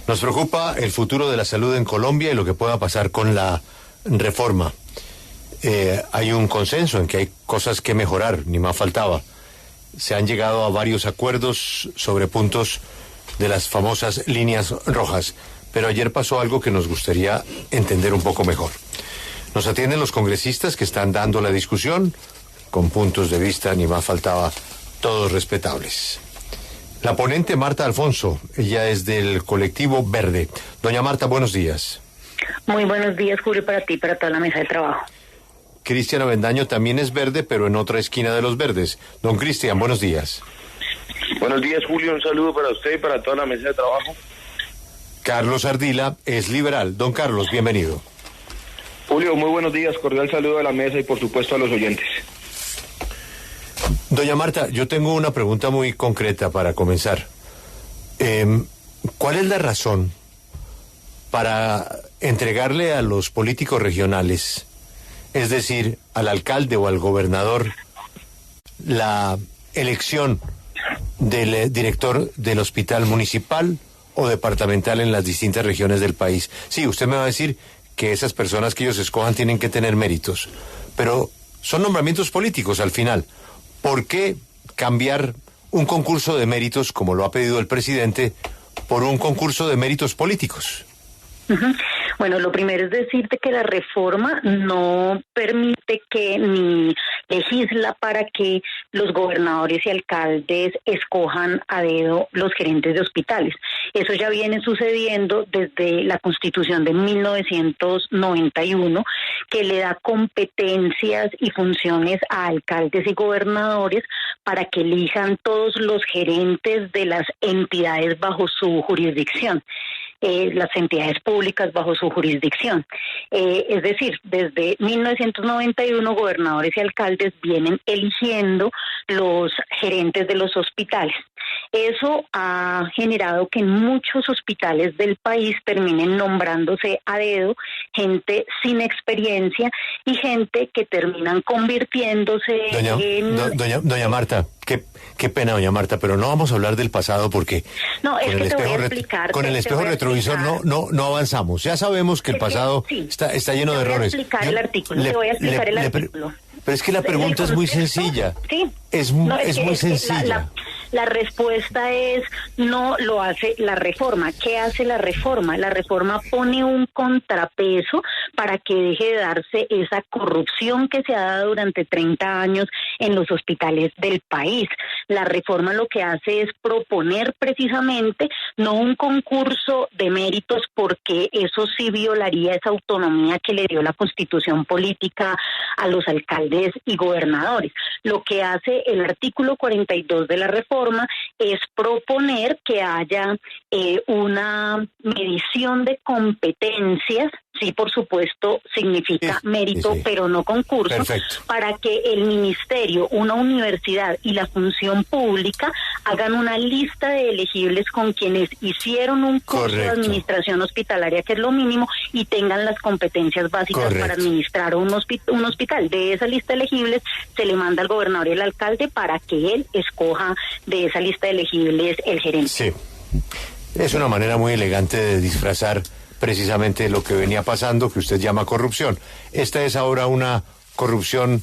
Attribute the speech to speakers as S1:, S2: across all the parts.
S1: Nos preocupa el futuro de la salud en Colombia y lo que pueda pasar con la reforma. Hay un consenso en que hay cosas que mejorar, ni más faltaba. Se han llegado a varios acuerdos sobre puntos de las famosas líneas rojas, pero ayer pasó algo que nos gustaría entender un poco mejor. Nos atienden los congresistas que están dando la discusión, con puntos de vista, ni más faltaba, todos respetables. La ponente Marta Alfonso, ella es del colectivo Verde. Doña Marta, buenos días.
S2: Muy buenos días, Julio, para ti y para toda la mesa de trabajo.
S1: Cristian Avendaño también es verde, pero en otra esquina de los verdes. Don Cristian, buenos días.
S3: Buenos días, Julio, un saludo para usted y para toda la mesa de trabajo.
S1: Carlos Ardila es liberal. Don Carlos, bienvenido.
S3: Julio, muy buenos días, cordial saludo a la mesa y por supuesto a los oyentes.
S1: Doña Marta, yo tengo una pregunta muy concreta para comenzar. ¿Cuál es la razón para entregarle a los políticos regionales, es decir, al alcalde o al gobernador, la elección del director del hospital municipal o departamental en las distintas regiones del país? Sí, usted me va a decir que esas personas que ellos escojan tienen que tener méritos, pero son nombramientos políticos al final. ¿Por qué cambiar un concurso de méritos, como lo ha pedido el presidente, por un concurso de méritos políticos?
S2: Bueno, lo primero es decirte que la reforma no permite que ni legisla para que los gobernadores y alcaldes escojan a dedo los gerentes de hospitales. Eso ya viene sucediendo desde la Constitución de 1991, que le da competencias y funciones a alcaldes y gobernadores para que elijan todos los gerentes de las entidades bajo su jurisdicción. Las entidades públicas bajo su jurisdicción. Es decir, desde 1991 gobernadores y alcaldes vienen eligiendo los gerentes de los hospitales. Eso ha generado que en muchos hospitales del país terminen nombrándose a dedo gente sin experiencia y gente que terminan convirtiéndose
S1: Doña Marta, qué pena, doña Marta, pero no vamos a hablar del pasado porque con el espejo retrovisor no avanzamos. Ya sabemos que el pasado está lleno de errores.
S2: Te voy a explicar el artículo.
S1: Pero es que la pregunta es muy sencilla.
S2: Sí.
S1: Es muy sencilla.
S2: La respuesta es, no lo hace la reforma. ¿Qué hace la reforma? La reforma pone un contrapeso para que deje de darse esa corrupción que se ha dado durante 30 años en los hospitales del país. La reforma lo que hace es proponer precisamente no un concurso de méritos, porque eso sí violaría esa autonomía que le dio la Constitución política a los alcaldes y gobernadores. Lo que hace el artículo 42 de la reforma es proponer que haya una medición de competencias. Sí, por supuesto, significa mérito, pero no concurso. Perfecto. Para que el ministerio, una universidad y la función pública hagan una lista de elegibles con quienes hicieron un curso de administración hospitalaria, que es lo mínimo, y tengan las competencias básicas para administrar un hospital. De esa lista de elegibles se le manda al gobernador y al alcalde para que él escoja de esa lista de elegibles el gerente.
S1: Sí, es una manera muy elegante de disfrazar precisamente lo que venía pasando, que usted llama corrupción. Esta es ahora una corrupción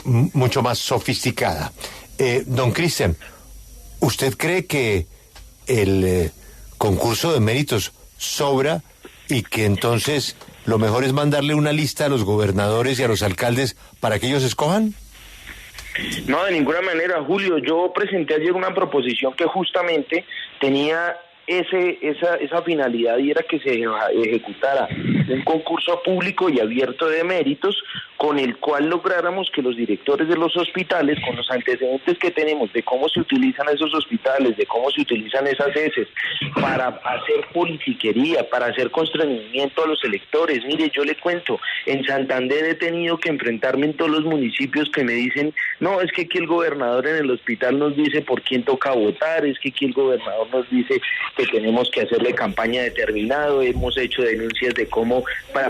S1: mucho más sofisticada. Don Cristian, ¿usted cree que el concurso de méritos sobra y que entonces lo mejor es mandarle una lista a los gobernadores y a los alcaldes para que ellos escojan?
S3: No, de ninguna manera, Julio. Yo presenté ayer una proposición que justamente tenía esa finalidad, y era que se ejecutara un concurso público y abierto de méritos con el cual lográramos que los directores de los hospitales, con los antecedentes que tenemos de cómo se utilizan esos hospitales, de cómo se utilizan esas heces para hacer politiquería, para hacer constreñimiento a los electores. Mire, yo le cuento, en Santander he tenido que enfrentarme en todos los municipios que me dicen, no, es que aquí el gobernador en el hospital nos dice por quién toca votar, es que aquí el gobernador nos dice que tenemos que hacerle campaña determinado. Hemos hecho denuncias de cómo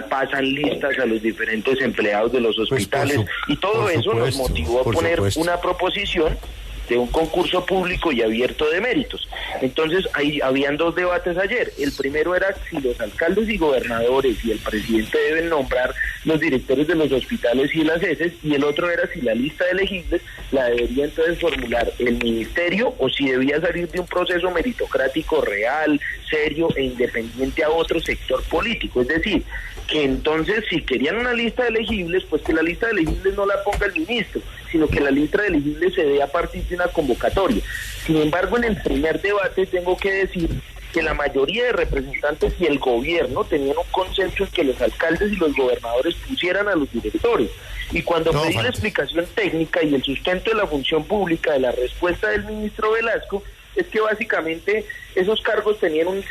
S3: pasan listas a los diferentes empleados de los hospitales, y todo eso nos motivó a poner una proposición de un concurso público y abierto de méritos. Entonces, ahí habían dos debates ayer. El primero era si los alcaldes y gobernadores y el presidente deben nombrar los directores de los hospitales y las ESES, y el otro era si la lista de elegibles la debería entonces formular el ministerio o si debía salir de un proceso meritocrático real, serio e independiente a otro sector político. Es decir, que entonces si querían una lista de elegibles, pues que la lista de elegibles no la ponga el ministro, sino que la lista de elegibles se dé a partir de una convocatoria. Sin embargo, en el primer debate tengo que decir que la mayoría de representantes y el gobierno tenían un consenso en que los alcaldes y los gobernadores pusieran a los directores. Y cuando pedí la explicación técnica y el sustento de la función pública de la respuesta del ministro Velasco, es que básicamente esos cargos tenían una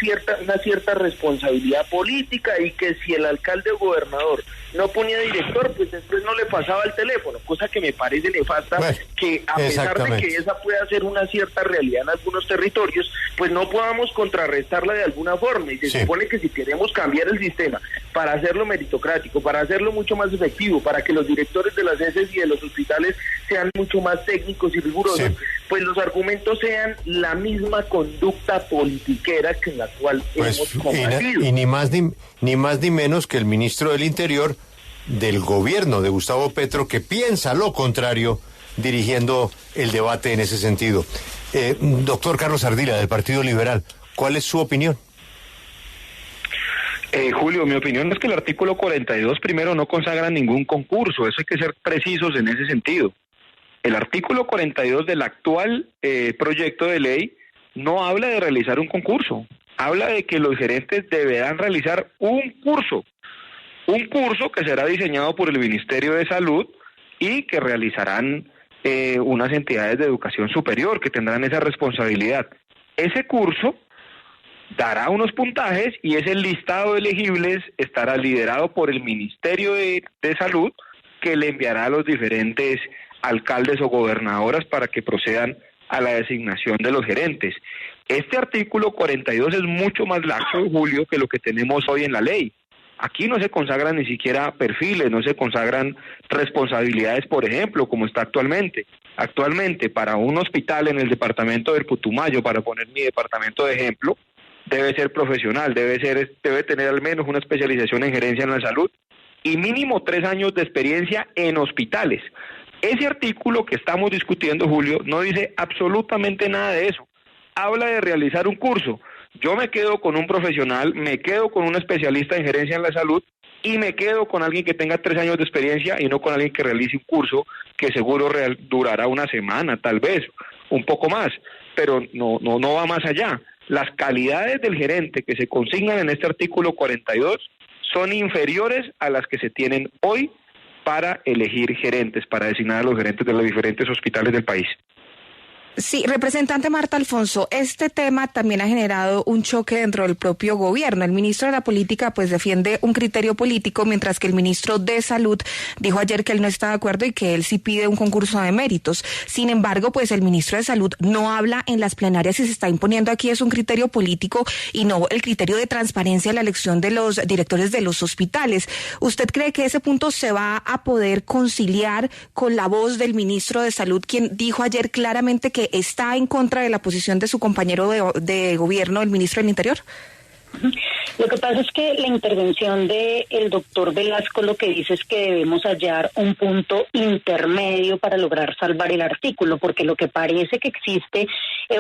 S3: cierta responsabilidad política, y que si el alcalde o gobernador no ponía director, pues después no le pasaba el teléfono, cosa que me parece nefasta, que a pesar de que esa pueda ser una cierta realidad en algunos territorios, pues no podamos contrarrestarla de alguna forma. Y se supone que si queremos cambiar el sistema para hacerlo meritocrático, para hacerlo mucho más efectivo, para que los directores de las ESES y de los hospitales sean mucho más técnicos y rigurosos, pues los argumentos sean la misma conducta politiquera que en la cual hemos combatido.
S1: Y ni más ni menos que el ministro del Interior del gobierno de Gustavo Petro, que piensa lo contrario, dirigiendo el debate en ese sentido. Doctor Carlos Ardila, del Partido Liberal, ¿cuál es su opinión?
S4: Julio, mi opinión es que el artículo 42 primero no consagra ningún concurso, eso hay que ser precisos en ese sentido. El artículo 42 del actual proyecto de ley no habla de realizar un concurso, habla de que los gerentes deberán realizar un curso que será diseñado por el Ministerio de Salud y que realizarán unas entidades de educación superior que tendrán esa responsabilidad. Ese curso dará unos puntajes y ese listado de elegibles estará liderado por el Ministerio de Salud, que le enviará a los diferentes alcaldes o gobernadoras para que procedan a la designación de los gerentes. Este artículo 42 es mucho más laxo, Julio, que lo que tenemos hoy en la ley. Aquí no se consagran ni siquiera perfiles, no se consagran responsabilidades, por ejemplo, como está actualmente. Actualmente, para un hospital en el departamento del Putumayo, para poner mi departamento de ejemplo, debe ser profesional, debe tener al menos una especialización en gerencia en la salud y mínimo 3 años de experiencia en hospitales. Ese artículo que estamos discutiendo, Julio, no dice absolutamente nada de eso. Habla de realizar un curso. Yo me quedo con un profesional, me quedo con un especialista en gerencia en la salud y me quedo con alguien que tenga 3 años de experiencia y no con alguien que realice un curso que seguro durará una semana, tal vez, un poco más, pero no va más allá. Las calidades del gerente que se consignan en este artículo 42 son inferiores a las que se tienen hoy para elegir gerentes, para designar a los gerentes de los diferentes hospitales del país.
S5: Sí, representante Marta Alfonso, este tema también ha generado un choque dentro del propio gobierno. El ministro de la Política pues defiende un criterio político, mientras que el ministro de Salud dijo ayer que él no está de acuerdo y que él sí pide un concurso de méritos. Sin embargo, pues el ministro de Salud no habla en las plenarias y se está imponiendo aquí es un criterio político y no el criterio de transparencia en la elección de los directores de los hospitales. ¿Usted cree que ese punto se va a poder conciliar con la voz del ministro de Salud, quien dijo ayer claramente que está en contra de la posición de su compañero de gobierno, el ministro del Interior?
S2: Lo que pasa es que la intervención del doctor Velasco lo que dice es que debemos hallar un punto intermedio para lograr salvar el artículo, porque lo que parece que existe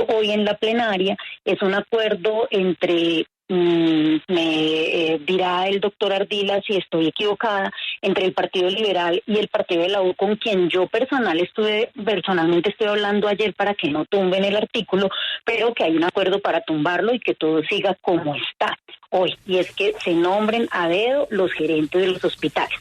S2: hoy en la plenaria es un acuerdo entre me dirá el doctor Ardila si estoy equivocada, entre el Partido Liberal y el Partido de la U, con quien yo personalmente estoy hablando ayer para que no tumben el artículo, pero que hay un acuerdo para tumbarlo y que todo siga como está hoy, y es que se nombren a dedo los gerentes de los hospitales.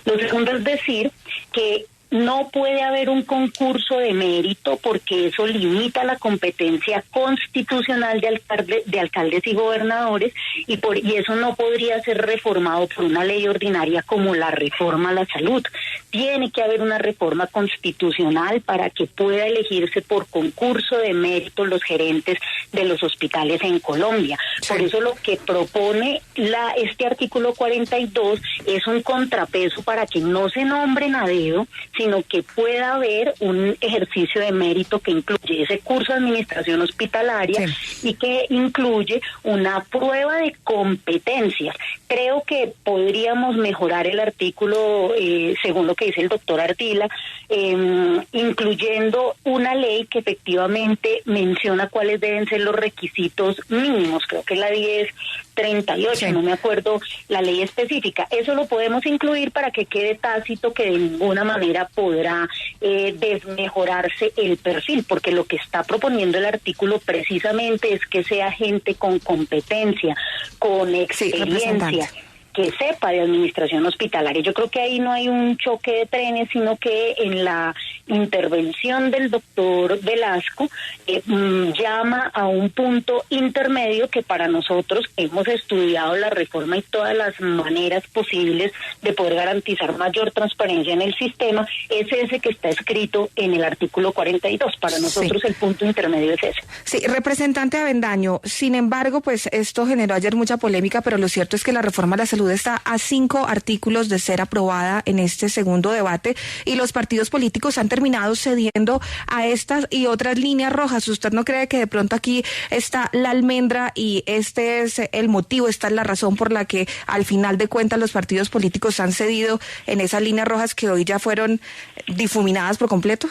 S2: Lo segundo es decir que no puede haber un concurso de mérito porque eso limita la competencia constitucional de alcaldes y gobernadores y eso no podría ser reformado por una ley ordinaria como la reforma a la salud. Tiene que haber una reforma constitucional para que pueda elegirse por concurso de mérito los gerentes de los hospitales en Colombia. Sí. Por eso lo que propone este artículo 42 es un contrapeso para que no se nombren a dedo, sino que pueda haber un ejercicio de mérito que incluye ese curso de administración hospitalaria y que incluye una prueba de competencias. Creo que podríamos mejorar el artículo, según lo que dice el doctor Ardila, incluyendo una ley que efectivamente menciona cuáles deben ser los requisitos mínimos. Creo que es la 1038, no me acuerdo la ley específica. Eso lo podemos incluir para que quede tácito que de ninguna manera podrá desmejorarse el perfil, porque lo que está proponiendo el artículo precisamente es que sea gente con competencia, con experiencia, que sepa de administración hospitalaria. Yo creo que ahí no hay un choque de trenes, sino que en la intervención del doctor Velasco llama a un punto intermedio que para nosotros hemos estudiado la reforma y todas las maneras posibles de poder garantizar mayor transparencia en el sistema, es ese que está escrito en el artículo 42. Para nosotros el punto intermedio es ese.
S5: Sí, representante Avendaño, sin embargo, pues esto generó ayer mucha polémica, pero lo cierto es que la reforma a la salud está a 5 artículos de ser aprobada en este segundo debate y los partidos políticos han terminado cediendo a estas y otras líneas rojas. ¿Usted no cree que de pronto aquí está la almendra y este es el motivo, esta es la razón por la que al final de cuentas los partidos políticos han cedido en esas líneas rojas que hoy ya fueron difuminadas por completo?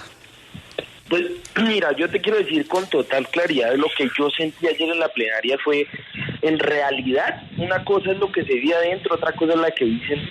S3: Pues mira, yo te quiero decir con total claridad lo que yo sentí ayer en la plenaria fue, en realidad, una cosa es lo que se ve adentro, otra cosa es la que dicen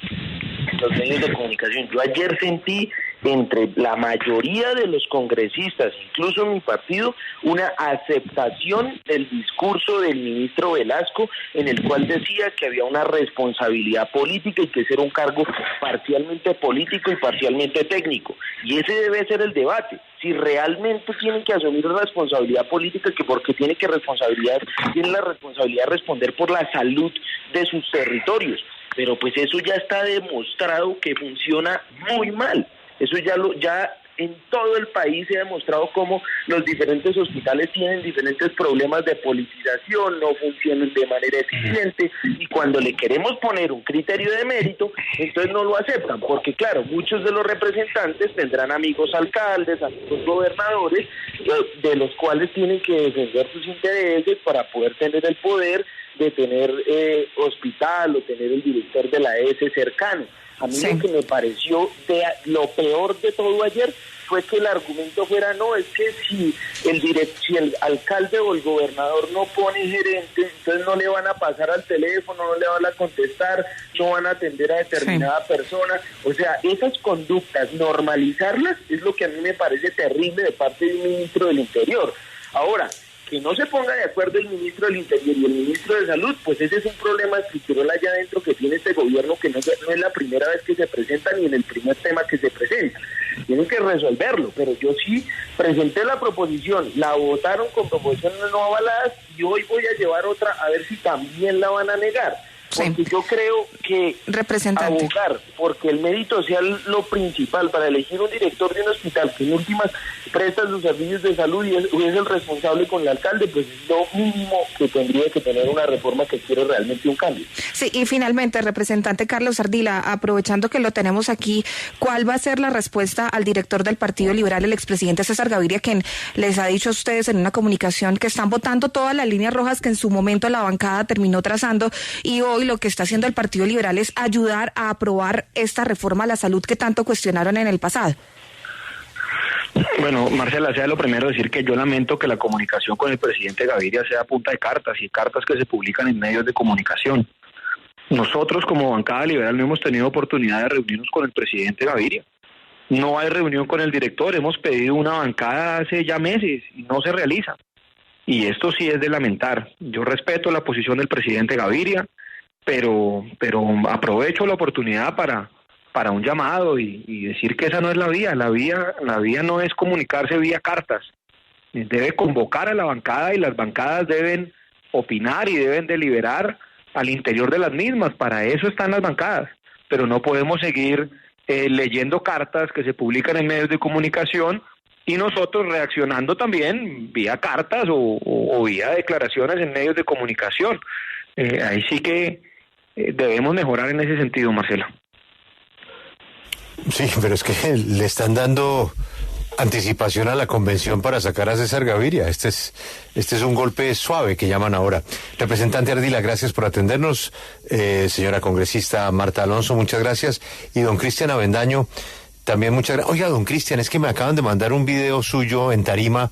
S3: los medios de comunicación. Yo ayer sentí entre la mayoría de los congresistas, incluso mi partido, una aceptación del discurso del ministro Velasco, en el cual decía que había una responsabilidad política y que ese era un cargo parcialmente político y parcialmente técnico. Y ese debe ser el debate. Si realmente tienen que asumir responsabilidad política, que porque tienen la responsabilidad de responder por la salud de sus territorios. Pero pues eso ya está demostrado que funciona muy mal. Eso ya en todo el país se ha demostrado cómo los diferentes hospitales tienen diferentes problemas de politización, no funcionan de manera eficiente, y cuando le queremos poner un criterio de mérito, entonces no lo aceptan, porque claro, muchos de los representantes tendrán amigos alcaldes, amigos gobernadores, de los cuales tienen que defender sus intereses para poder tener el poder de tener hospital o tener el director de la ES cercano. A mí lo que me pareció lo peor de todo ayer fue que el argumento fuera, no, es que si el alcalde o el gobernador no pone gerente, entonces no le van a pasar al teléfono, no le van a contestar, no van a atender a determinada persona. O sea, esas conductas, normalizarlas, es lo que a mí me parece terrible de parte del ministro del Interior. Ahora, que no se ponga de acuerdo el ministro del Interior y el ministro de Salud, pues ese es un problema estructural allá adentro que tiene este gobierno, que no es la primera vez que se presenta ni en el primer tema que se presenta. Tienen que resolverlo, pero yo sí presenté la proposición, la votaron con proposiciones no avaladas y hoy voy a llevar otra a ver si también la van a negar. Porque yo creo que abogar porque el mérito sea lo principal para elegir un director de un hospital que en últimas presta sus servicios de salud y es el responsable con el alcalde, pues es lo mínimo que tendría que tener una reforma que quiere realmente un cambio.
S5: Sí, y finalmente, representante Carlos Ardila, aprovechando que lo tenemos aquí, ¿cuál va a ser la respuesta al director del Partido Liberal, el expresidente César Gaviria, quien les ha dicho a ustedes en una comunicación que están votando todas las líneas rojas que en su momento la bancada terminó trazando, y hoy lo que está haciendo el Partido Liberal es ayudar a aprobar esta reforma a la salud que tanto cuestionaron en el pasado?
S4: Bueno, Marcela, sea lo primero decir que yo lamento que la comunicación con el presidente Gaviria sea a punta de cartas y cartas que se publican en medios de comunicación. Nosotros como bancada liberal no hemos tenido oportunidad de reunirnos con el presidente Gaviria. No hay reunión con el director, hemos pedido una bancada hace ya meses y no se realiza. Y esto sí es de lamentar. Yo respeto la posición del presidente Gaviria, pero aprovecho la oportunidad para un llamado y decir que esa no es la vía. La vía no es comunicarse vía cartas. Debe convocar a la bancada y las bancadas deben opinar y deben deliberar al interior de las mismas. Para eso están las bancadas. Pero no podemos seguir leyendo cartas que se publican en medios de comunicación y nosotros reaccionando también vía cartas o vía declaraciones en medios de comunicación. Ahí sí que debemos mejorar en ese sentido, Marcela.
S1: Sí, pero es que le están dando anticipación a la convención para sacar a César Gaviria. Este es un golpe suave que llaman ahora. Representante Ardila, gracias por atendernos. Señora congresista Marta Alonso, muchas gracias. Y don Cristian Avendaño, también muchas gracias. Oiga, don Cristian, es que me acaban de mandar un video suyo en tarima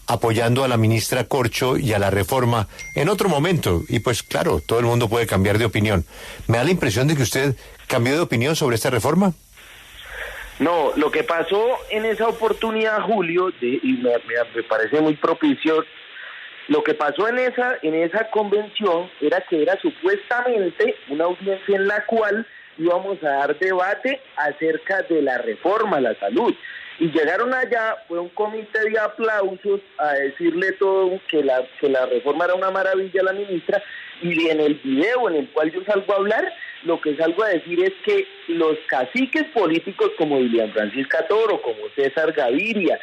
S1: apoyando a la ministra Corcho y a la reforma en otro momento. Y pues claro, todo el mundo puede cambiar de opinión. Me da la impresión de que usted cambió de opinión sobre esta reforma.
S3: No, lo que pasó en esa oportunidad, Julio, y me parece muy propicio, lo que pasó en esa convención era que era supuestamente una audiencia en la cual íbamos a dar debate acerca de la reforma a la salud. Y llegaron allá, fue un comité de aplausos a decirle todo, que la reforma era una maravilla a la ministra, y en el video en el cual yo salgo a hablar, lo que salgo a decir es que los caciques políticos como Dilian Francisca Toro, como César Gaviria,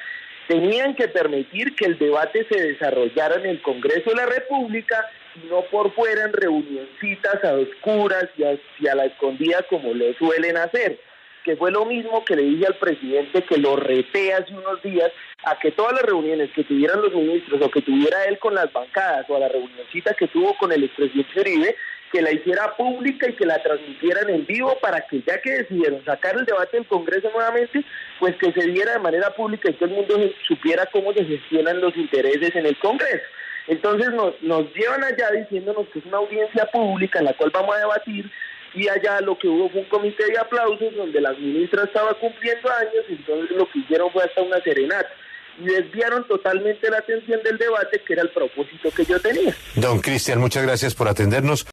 S3: tenían que permitir que el debate se desarrollara en el Congreso de la República y no por fuera en reunioncitas a oscuras y a la escondida como lo suelen hacer, que fue lo mismo que le dije al presidente, que lo reté hace unos días, a que todas las reuniones que tuvieran los ministros o que tuviera él con las bancadas o a la reunioncita que tuvo con el expresidente Uribe, que la hiciera pública y que la transmitieran en vivo para que ya que decidieron sacar el debate del Congreso nuevamente, pues que se diera de manera pública y todo el mundo supiera cómo se gestionan los intereses en el Congreso. Entonces nos llevan allá diciéndonos que es una audiencia pública en la cual vamos a debatir, y allá lo que hubo fue un comité de aplausos donde la ministra estaba cumpliendo años, y entonces lo que hicieron fue hasta una serenata y desviaron totalmente la atención del debate, que era el propósito que yo tenía.
S1: Don Cristian, muchas gracias por atendernos.